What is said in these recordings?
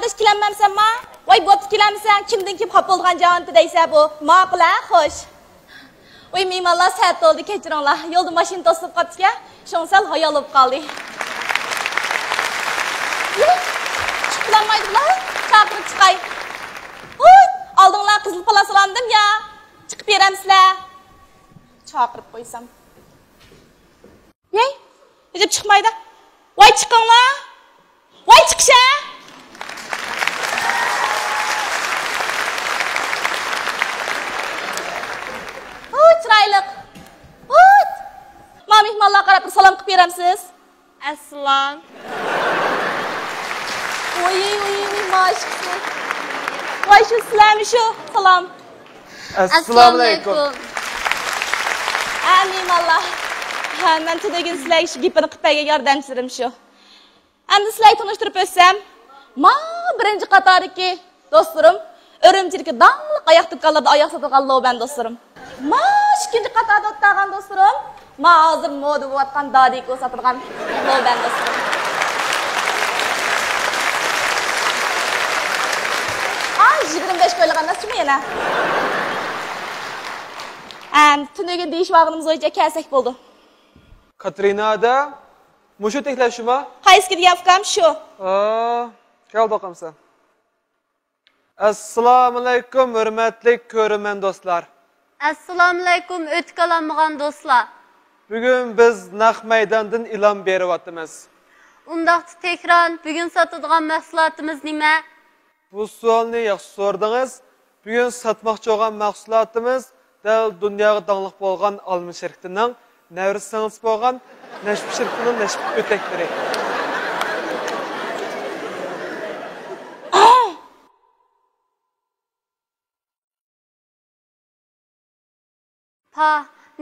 Mada ikkilanmamsan ma? Voy bo'pti ikkilanmasan, kimdan kim xop bo'lgan jonti deysa bu. Ma'qul, xo'sh. Voy mehmonlar saat bo'ldi, kechiringlar. Yo'lda mashina to'sib qolibdi-ku. Shon sal hayol bo'lib qoldi. Chiqlanmaydilar. Chaqirib chiqay. Oy, oldinglar qizil palasalandim ya. Chiqib beramsizlar. Chaqirib qo'ysam. Yey, nechib chiqmaydi? Voy chiqinglar. Voy chiqisha. Oy, chiroyliq. Oy. Ma mehmonlar qarab salom qilib beramsiz? Assalom. Oy, maşallah. Voy shu sizlarmi shu? Salom. Assalomu alaykum. Amin Allah. Ha, men tug'ilgan sizlarga shu gapini qilib bergan yordamchilarim shu. Endi sizlarga tanishtirib o'tsam, ma birinchi qatoridagi do'stlarim, Urumchilikda danglik oyoq tutganlarda oyoq sotgan lo'ban do'stlarim. Ma ikkinchi qatorda o'tgan do'stlarim, ma hozir moda bo'layotgan dodiko sotgan lo'ban do'stlarim. Ay, 25 qo'yilgan emasmi yana? Tuniga deyish vaqtimiz bo'yicha kelsak bo'ldi. Katrinada mushu teklashma? Qaysi gapim shu? Kel bakamsan. Assalomu alaykum hurmatli ko'rman do'stlar. Assalomu alaykum o'tkalanmagan do'stlar. Bugun biz naq maydondan ilon beryapmiz. Undaqda tekrar bugun sotadigan mahsulotimiz nima? Bu savolni yaxshi so'radingiz. Bugun sotmoqchi bo'lgan mahsulotimiz dal dunyoga dangliq bo'lgan olma shirkatining navrisangiz bo'lgan Nashb shirkatining nashb o'taklari. Pa,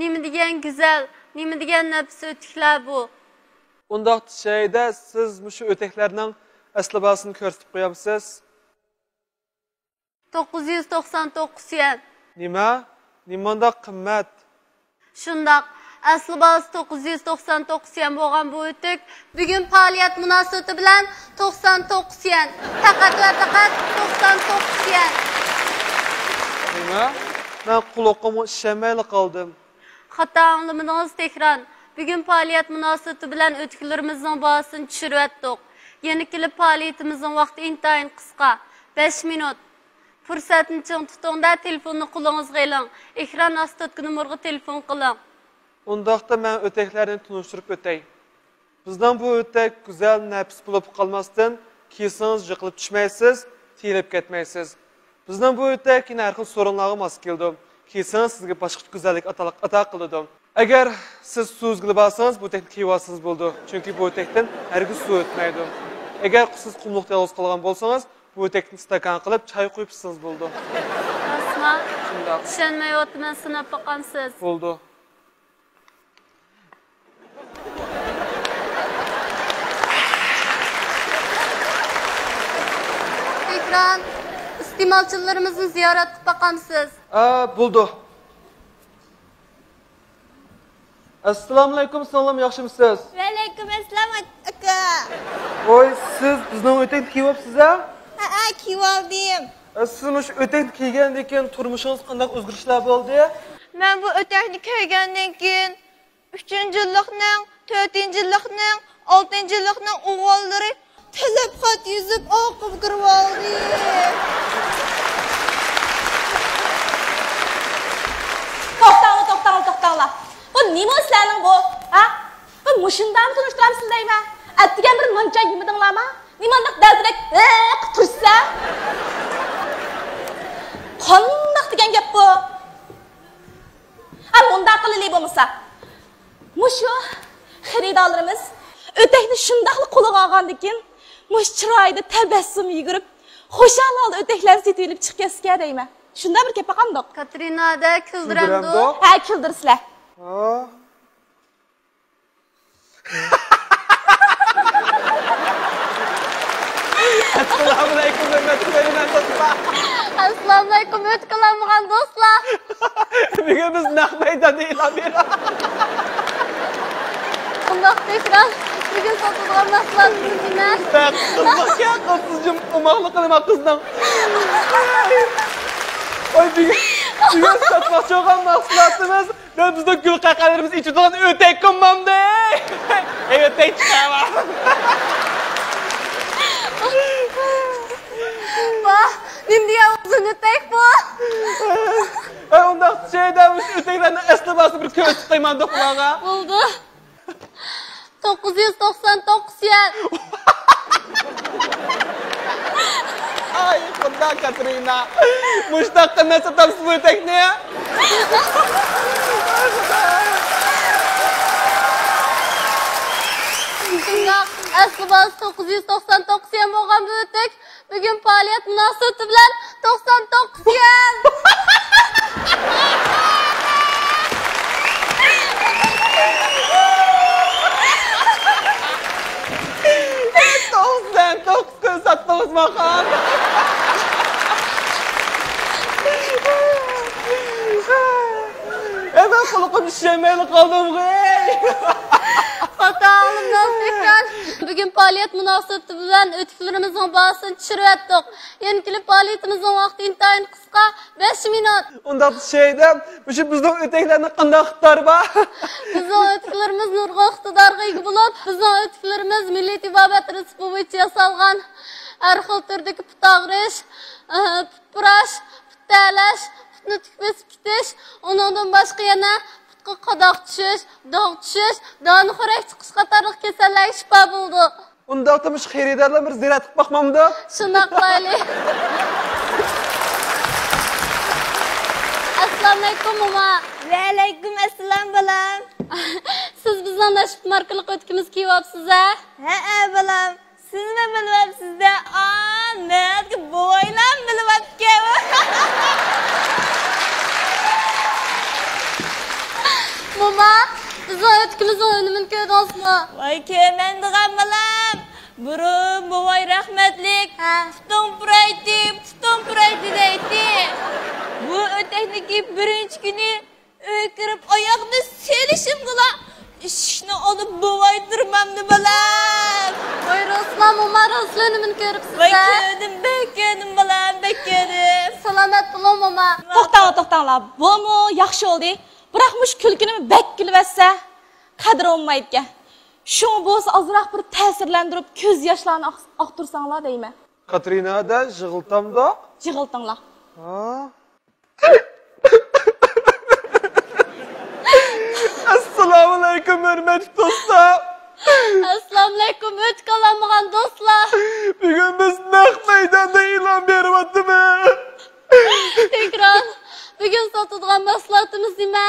nima degan go'zal, nima degan nafs o'tiklar bu? Undaq şeydə siz mushu o'taklarning aslabasini ko'rsatib qo'yamsiz? 999 yen. Nima? Nimanda qimmat? Shundaq, asli bahası 999 yen bo'lgan bu o'tik bugun faoliyat munosabati bilan 99 yen. Faqat va faqat 99 yen. Nima? Men quloqimga ishonmay qoldim. Xato anglamadingiz tekrar. Bugun faoliyat munosabati bilan o'tiklarimizning bahosini tushirib Yeni kelib faoliyatimizning vaqti intayin qisqa. 5 minut. Fursatni ching tutingda telefonni qo'lingizga oling. Ekran ostidagi nomerga telefon qiling. Undaqda men o'taklarni tunishtirib o'tay. Bizdan bu o'tak go'zal nafs bo'lib qolmasdan, kiysangiz yiqilib tushmaysiz, tiyilib ketmaysiz. Bizdan bu o'tak har xil so'rinlarga mos keldi. Kiysangiz sizga boshqa go'zallik ato qiladi. Agar siz suvga libosangiz bu o'takni kiyib bo'ldi. Chunki bu o'takdan hargiz suv o'tmaydi. Agar siz qumliqda yolg'iz qolgan bo'lsangiz, bu o'takni stakan qilib choy quyib ichsangiz bo'ldi. Asma, tushunmayapman, sinab boqamsiz. Bo'ldi. Ekran, iste'molchilarimizni ziyorat qilib boqamsiz. Bo'ldi. Assalomu alaykum, salom, yaxshimisiz? Va alaykum assalom aka. Voy, siz bizning o'takni kiyibsiz-a? Ha, kiyib oldim. Siz mush o'takni kiygandan keyin turmushingiz qanday o'zgarishlar bo'ldi? Men bu o'takni kiygandan keyin 3-yillikning, 4-yillikning, 6-yillikning o'g'illari tilib xat yuzib o'qib kirib oldi. To'xtanglar. Bu nima sizlarning bu? Ha? Bu mushundan tunishtiramsiz deyman. Atdigan bir muncha yemidinglarmi? Nimandaq daldirak tursa? Qandoq degan gap bu? Bunda aqlli bo'lmasa. Mushu xaridorlarimiz o'takni shundaqli qo'liga olgandan keyin mush chiroyda tabassum yugurib, xo'shal holda o'taklarni setib olib chiqib ketsa deyman. Shunda bir gap qandoq? Katrinada kuldiramdi. Ha, kuldirsizlar. Assalomu alaykum do'stlar. Assalomu alaykum o'tkalanmagan do'stlar. Bugun biz naq maydonda e'lon beramiz. Undaq tekrar Bugün satılgan mahsulotimiz nima? Kızlık ya, kızsızcım, umaklık kılma kızdan. Oy, bugün satmakçı olan mahsulotimiz ve bizde gül kakalarımız içi olan ötek kımmamdı. Ötek çıkama. Bak, nim diye uzun ötek bu. Onda şey demiş, öteklerini esli bası bir köz kıymandı kulağa. Oldu. 999 yen. Ay, kuda Katrina. Müştakta ne satamsın bu ötekliğe? Shundoq, asli bazı 999 yen bo'lgan bu ötek. Bugün faaliyet münasebeti bilan 99 yen. Sen 9 gün sattınız bakalım. Hemen kulukum şişemeyle kaldım gey. Hatalımdan tekrar. Bugün faaliyet münasebeti bilan ötkülerimizin bahsini tushirib etdik. Yeni faaliyetimizin vaqti intayin qisqa 5 minut. Onda şeyde, bizden öteklerini qanday xitar ba? Bizning ötkülerimiz nurg'a iqtidorga ega bo'lib, bizning ötkülerimiz Milliy tibobat resepti bo'yicha yasalgan har xil turdagi put og'rish, put burash, put talash, putni tukbesib ketish, undan boshqa yana putga qadoq tushish, dog' tushish, doni xo'rak chiqish qatorliq kasallarga shifo bo'ldi. Onda atmış xeyridarlar bir ziyaret qilib baxmamda. Shunday qilaylik. Assalomu alaykum mama. Va alaykum assalom bolam. Siz bizdan da markalik o'tkimiz kiyapsiz a? Ha bolam. Sizmi bilyapsiz-da? Nega bo'ylam bilyapti. Mama, bizning o'tkimizning önümünü ko'rdingizmi? Voy ko'rmandigan bolam. Burun bo'y rahmatlik. Putum puraydi deydi. Bu ötekniki birinchi kuni uy kirib oyoqni selishim qila. Ishni olib bo'ydirmamdi bolam. Buyurasizlar mama, rasl önümünü ko'ribsiz Voy a? ko'rdim bolam, ko'rdim. Salomat bo'ling mama. To'xtanglar. Bu yaxshi oldi. Biroq mush kulkini bak kulvatsa qadr olmaydi ekan. Shu bo'lsa azroq bir ta'sirlantirib ko'z yoshlarini oqtirsanglar deyman. Katrina da jig'iltamda. Jig'iltinglar. Assalomu alaykum hurmatli do'stlar. Assalomu alaykum o'tkalanmagan do'stlar. Bugun biz naq maydonda e'lon beryapmiz. Tekrar bugün satılgan mahsulotimiz nima?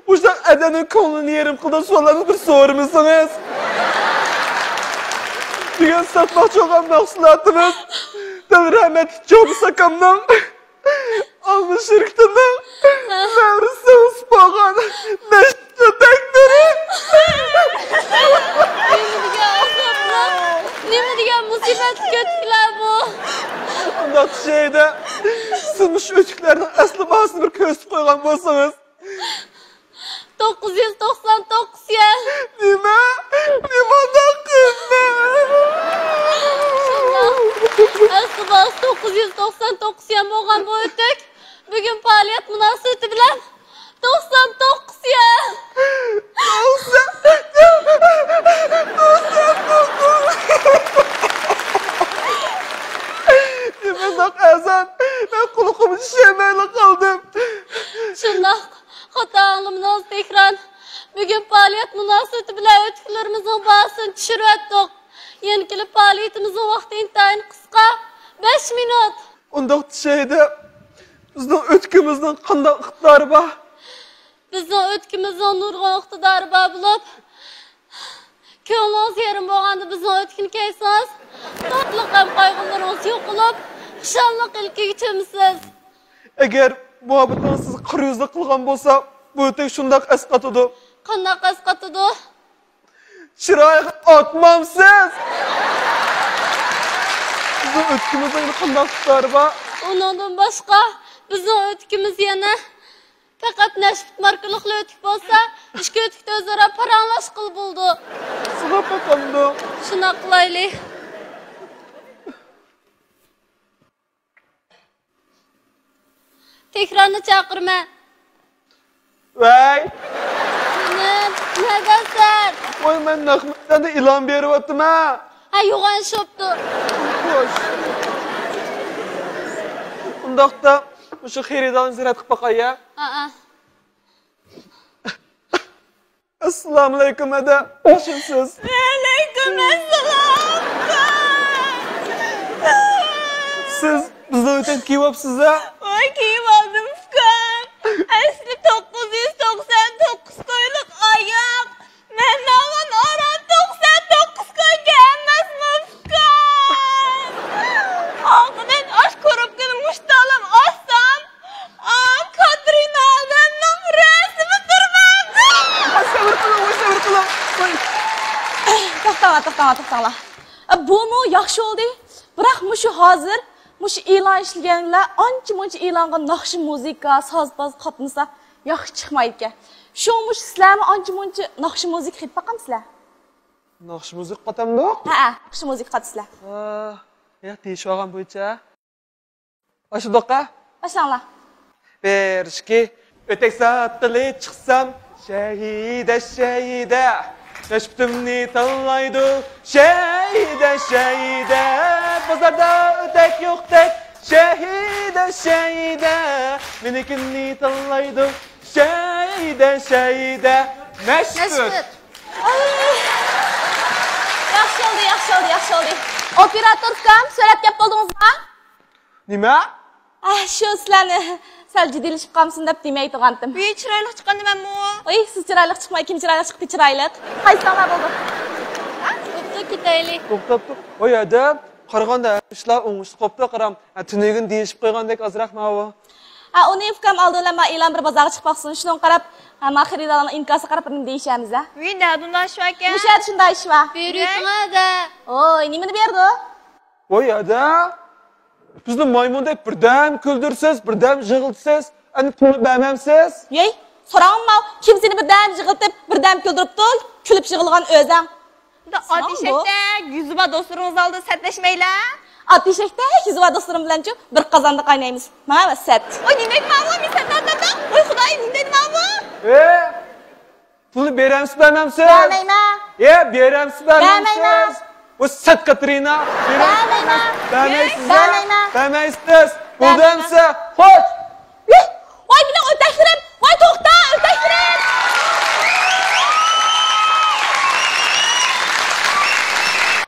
O'sha adamning ko'nglini yerim qildi so'rlarni bir so'ramisangiz. Bugun satmoqchi bo'lgan mahsulotimiz rahmatli Jo'bis akamning olma shirkatining navrisi bo'lgan nashtatakdiri. Nima degan musibat ko'tiklar bu? Unda şeyde sınmış ötüklerden aslı bahsini bir köstü koygan bolsanız. 999 yen. Nima? Nimada kızma? Aslı bahs 999 yen bo'lgan bu ötük. Bugün faaliyet münasebeti bilan 99 yen. Nimadak azan, ben kulukumu şişemeyle kaldım. Shundoq, xatoligimiz tekrar. Bugün faaliyet münasebeti bilan ötkülerimizin bahsini tushirib etdik. Yeni faaliyetimizin vaqti intayin qisqa 5 minut. Unda şeyde bizden ötkümüzden qanday iqtidori bor? Bizning o'tkimizning nurg'un iqtidori bor bo'lib, ko'nglingiz yerim bo'lganda bizning o'tkini kiysangiz, totliq ham qayg'ularingiz yo'q qilib, xushallik ilkiga chiqmisiz. Eğer muhabbetten siz kırıyızlık kılgan bolsa, bu ötek şundak esqatıdı. Qanday qasqatadi? Çırayı atmamsız. Bizim ötkümüzde qanday iqtidori bor? Ondan boshqa bizning o'tkimiz yana Faqat nashvit markalıqlı ötük bolsa, ishki ötükdə özara paranlash qıl buldu. Sığa bakalım. Şuna qilayli. Tekrarını chaqirma. Vay. Nedasan? Oy ben Nahmet'ten de ilan beriyaptım ha. Ha, yo'g'on shopdi. Xo'sh. Undaqda o'sha xaridorni ziyorat qilib boqay ya. Ha. Assalomu alaykum ada. Yaxshimisiz? Alaykum assalom. Siz bizdan o'tib kelyapsiz a? Voy, kiyib oldim ukam. Asli 999 qo'yliq oyoq. Men navon ora 99 qo'yga emasmi ukam? Oqidan osh ko'ribgina mushtalam olsam, Katrina odamning rasmi turmadi. Sabr qiling. To'xtanglar. Bu yaxshi oldi. Biroq mushu hozir Mush e'lon ishlanganlar ancha-muncha e'longa naqshi muzika, sozbaz qatnasa yaxshi chiqmaydi ekan. Shu mush sizlarmi ancha-muncha naqshi muzika hit baqamsizlar? Naqsh muzik qatamdi? Ha, naqshi muzika qatsizlar. Ya deyishib olgan bo'yicha. Ashu doqqa? Boshlanglar. Berishki, o'tek satqili chiqsam, shahida. Nashbimni tanlaydi, shahida. Bozorda o'tek yo'qdek, shahida. Menikini tanlaydi, shahida. Nashbut. Yaxshi oldi. Operator ukam, surat gap bo'ldingizmi? Nima? Shu sizlarni sal jiddiylashiib qolsin deb demay turgandim. Bu chiroyli chiqqan nimamu? Oy, siz chiroyli chiqmay, kim chiroyli chiqdi, chiroyli. Qaysilar bo'ldi? Bo'pti, ketaylik. To'xtab tur. Voy adam, qaraganda ishlar o'ngishib qopti, qaram. Tunigin deyishib qo'ygandek azroq ma'vo. Uni ukam oldilar, men e'lon bir bozorga chiqmoqsin. Shundan qarab, men xaridorlarning inkosi qarab nima deyishamiz a? Uyda dunlash ekan. O'sha shunday ish va. Buyurtmada. Oy, nimani berdi? Voy adam. Bizni maymundek birdam kuldirsiz, birdam yig'ilsiz, ani pul bermamsiz. Yey, so'rangma, kim seni birdam yig'iltib, birdam kuldiribdi? Kulib yig'ilgan o'zing. Da atishakda yüzüba dostlarınız aldı sertleşmeyle. Atishakda yuzva do'stlarim bilan-chi bir qozonda qaynaymiz. Mana va set. Oy demek ma'lum mi sen da? Oy xudoyim dedi ma'lum. Pulni beramiz, bermamsiz? Bermayman. Beramiz, bermamsiz? O sat Katrina. Bermayman. Bermaysiz. Bermayman. Bermaysiz. Buldimsa, xo'sh.